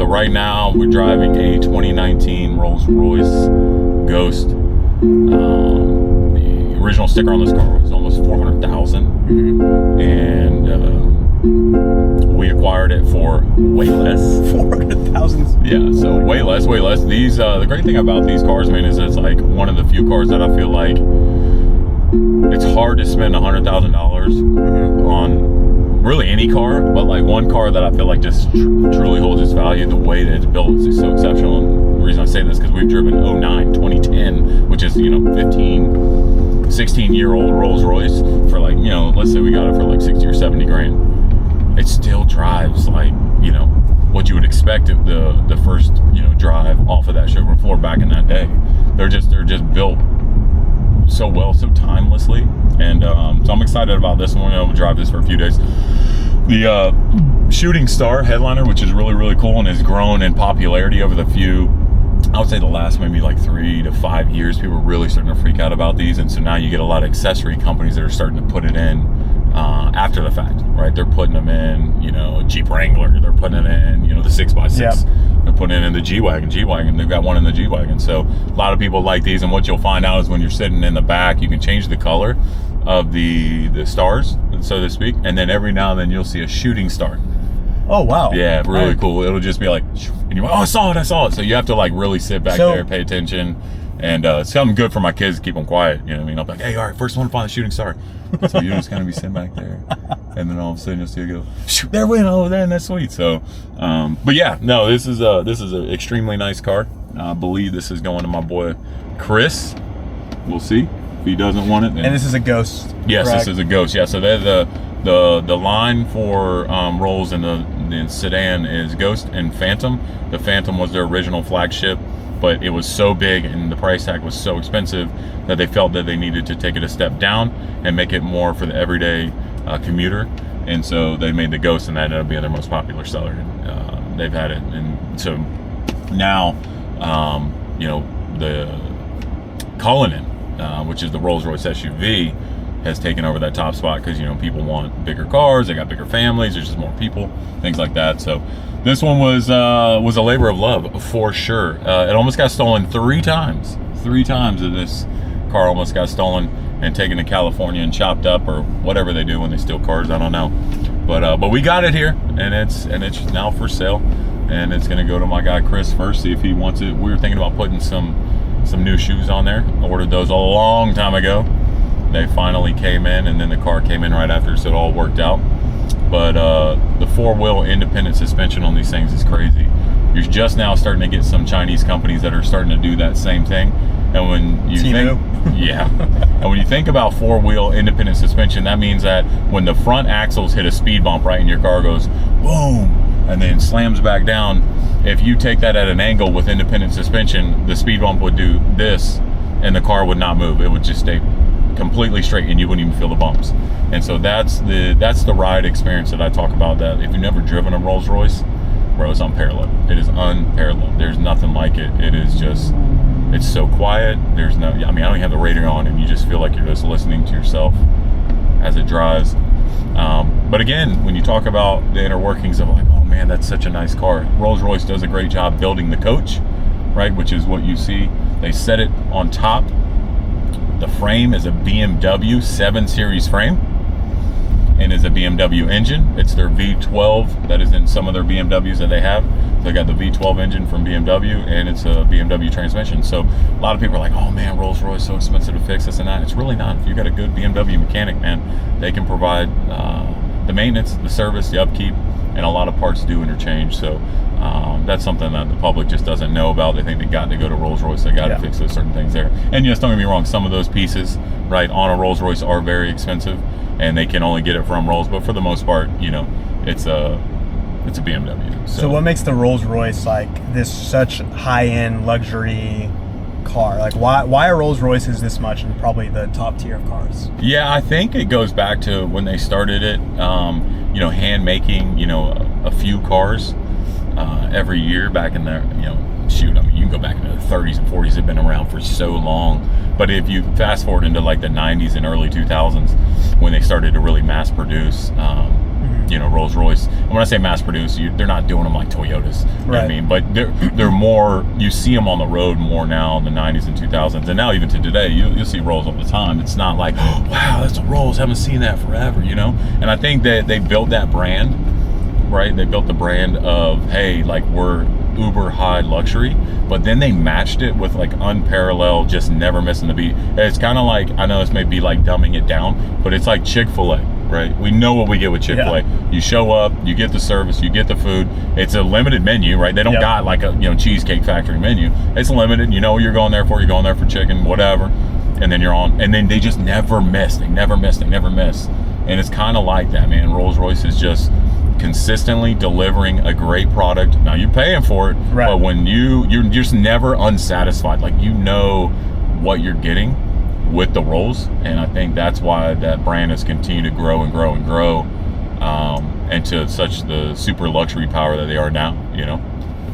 right now we're driving a 2019 Rolls Royce Ghost. The original sticker on this car was almost 400,000, and we acquired it for way less. 400,000. Yeah, so way less. These the great thing about these cars, man, is it's like one of the few cars that I feel like it's hard to spend $100,000 on really any car, but like one car that I feel like just truly holds its value. The way that it's built is so exceptional. And the reason I say this is because we've driven 09, 2010, which is 15, 16-year-old Rolls Royce for like, let's say we got it for like 60 or 70 grand. It still drives like, what you would expect the first, drive off of that showroom floor back in that day. They're just built so well, so timelessly, and so I'm excited about this one. We'll drive this for a few days. The Shooting Star headliner, which is really, really cool and has grown in popularity over the I would say the last maybe like 3 to 5 years. People are really starting to freak out about these, and so now you get a lot of accessory companies that are starting to put it in after the fact, right? They're putting them in, a Jeep Wrangler. They're putting it in, the 6x6. Yep. They're putting it in the G-Wagon. They've got one in the G-Wagon. So a lot of people like these, and what you'll find out is when you're sitting in the back, you can change the color of the stars, so to speak, and then every now and then you'll see a shooting star. Oh, wow. Yeah, really cool. It'll just be like, and you're like, oh, I saw it. So you have to like really sit back there, pay attention, and it's something good for my kids to keep them quiet. You know what I mean? I'm like, hey, all right, first one to find the shooting star. So you're just gonna be sitting back there, and then all of a sudden you'll see it go, shoot, there went over there, and that's sweet. So, but yeah, no, this is an extremely nice car. I believe this is going to my boy Chris. We'll see if he doesn't want it. Then. And this is a Ghost. Yes, correct? This is a Ghost. Yeah, so they're the line for Rolls in the sedan is Ghost and Phantom. The Phantom was their original flagship, but it was so big and the price tag was so expensive that they felt that they needed to take it a step down and make it more for the everyday commuter. And so they made the Ghost, and that ended up being their most popular seller. They've had it, and so now, the Cullinan, which is the Rolls Royce SUV, has taken over that top spot because people want bigger cars, they got bigger families, there's just more people, things like that. So this one was a labor of love for sure. It almost got stolen 3 times. 3 times of this car almost got stolen and taken to California and chopped up, or whatever they do when they steal cars. I don't know, but we got it here, and it's now for sale, and it's gonna go to my guy Chris first, see if he wants it. We were thinking about putting some new shoes on there. I ordered those a long time ago. They finally came in, and then the car came in right after, so it all worked out. But the 4-wheel independent suspension on these things is crazy. You're just now starting to get some Chinese companies that are starting to do that same thing. And when you think, and when you think about 4-wheel independent suspension, that means that when the front axles hit a speed bump, right, and your car goes boom, and then slams back down, if you take that at an angle with independent suspension, the speed bump would do this, and the car would not move. It would just stay completely straight, and you wouldn't even feel the bumps. And so that's the ride experience that I talk about. That if you've never driven a Rolls Royce, bro, it's unparalleled. It is unparalleled. There's nothing like it. It is just, it's so quiet. There's no, I don't have the radio on, and you just feel like you're just listening to yourself as it drives. But again, when you talk about the inner workings of like, oh man, that's such a nice car. Rolls Royce does a great job building the coach, right? Which is what you see. They set it on top. The frame is a BMW 7 Series frame, and is a BMW engine. It's their V12 that is in some of their BMWs that they have. So they got the V12 engine from BMW, and it's a BMW transmission. So a lot of people are like, oh man, Rolls Royce so expensive to fix, this and that. It's really not. If you got a good BMW mechanic, man, they can provide the maintenance, the service, the upkeep, and a lot of parts do interchange. So that's something that the public just doesn't know about. They think they got to go to Rolls Royce, they got to fix those certain things there. And yes, don't get me wrong, some of those pieces, right, on a Rolls Royce are very expensive, and they can only get it from Rolls. But for the most part, it's a BMW. So what makes the Rolls Royce like this such high-end luxury car? Like why are Rolls Royces this much and probably the top tier of cars? Yeah, I think it goes back to when they started it, hand making, a few cars every year back in there. You can go back into the 30s and 40s. They've been around for so long. But if you fast forward into like the 90s and early 2000s, when they started to really mass produce Rolls Royce. And when I say mass produced, they're not doing them like Toyotas. You know what I mean? But they're more, you see them on the road more now in the 90s and 2000s. And now even to today, you'll see Rolls all the time. It's not like, oh, wow, that's a Rolls. Haven't seen that forever, And I think that they built that brand, right? They built the brand of, hey, like we're uber high luxury, but then they matched it with like unparalleled, just never missing the beat. It's kind of like, I know this may be like dumbing it down, but it's like Chick-fil-A, right? We know what we get with Chick-fil-A. You show up, you get the service, you get the food. It's a limited menu, right? They don't got like a Cheesecake Factory menu. It's limited. You know what you're going there for. You're going there for chicken, whatever, and then you're on. And then they just never miss. They never miss. And it's kind of like that, man. Rolls Royce is just consistently delivering a great product. Now you're paying for it, but when you're just never unsatisfied. Like what you're getting with the Rolls, and I think that's why that brand has continued to grow and grow and grow into such the super luxury power that they are now.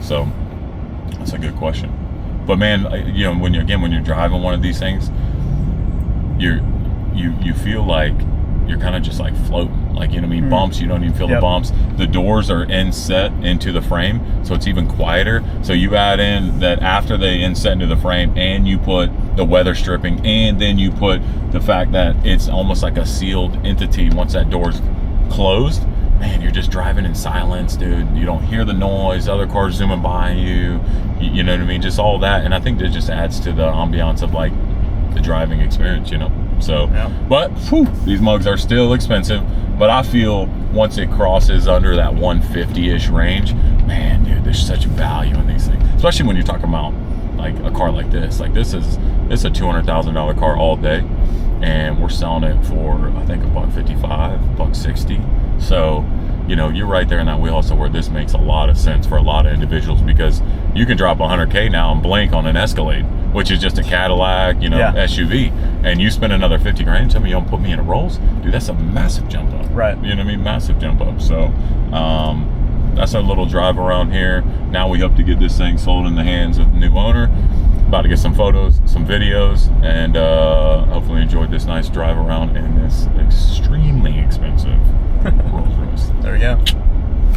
So that's a good question. But man, when you're driving one of these things, you feel like you're kind of just like floating. Like, bumps, you don't even feel the bumps. The doors are inset into the frame, so it's even quieter. So you add in that after they inset into the frame, and you put the weather stripping, and then you put the fact that it's almost like a sealed entity once that door's closed. Man, you're just driving in silence, dude. You don't hear the noise, other cars zooming by you. You know what I mean? Just all that. And I think that just adds to the ambiance of like the driving experience, So, but these mugs are still expensive. But I feel once it crosses under that 150-ish range, man, dude, there's such value in these things. Especially when you're talking about like a car like this. Like this is a $200,000 car all day, and we're selling it for I think $155, $160. So, you're right there in that wheelhouse where this makes a lot of sense for a lot of individuals, because you can drop $100K now and blink on an Escalade, which is just a Cadillac, SUV, and you spend another $50,000. Tell me you don't put me in a Rolls, dude. That's a massive jump up, right? You know what I mean? Massive jump up. So, that's our little drive around here. Now we hope to get this thing sold in the hands of the new owner. About to get some photos, some videos, and hopefully enjoyed this nice drive around in this extremely expensive Rolls Royce. There we go.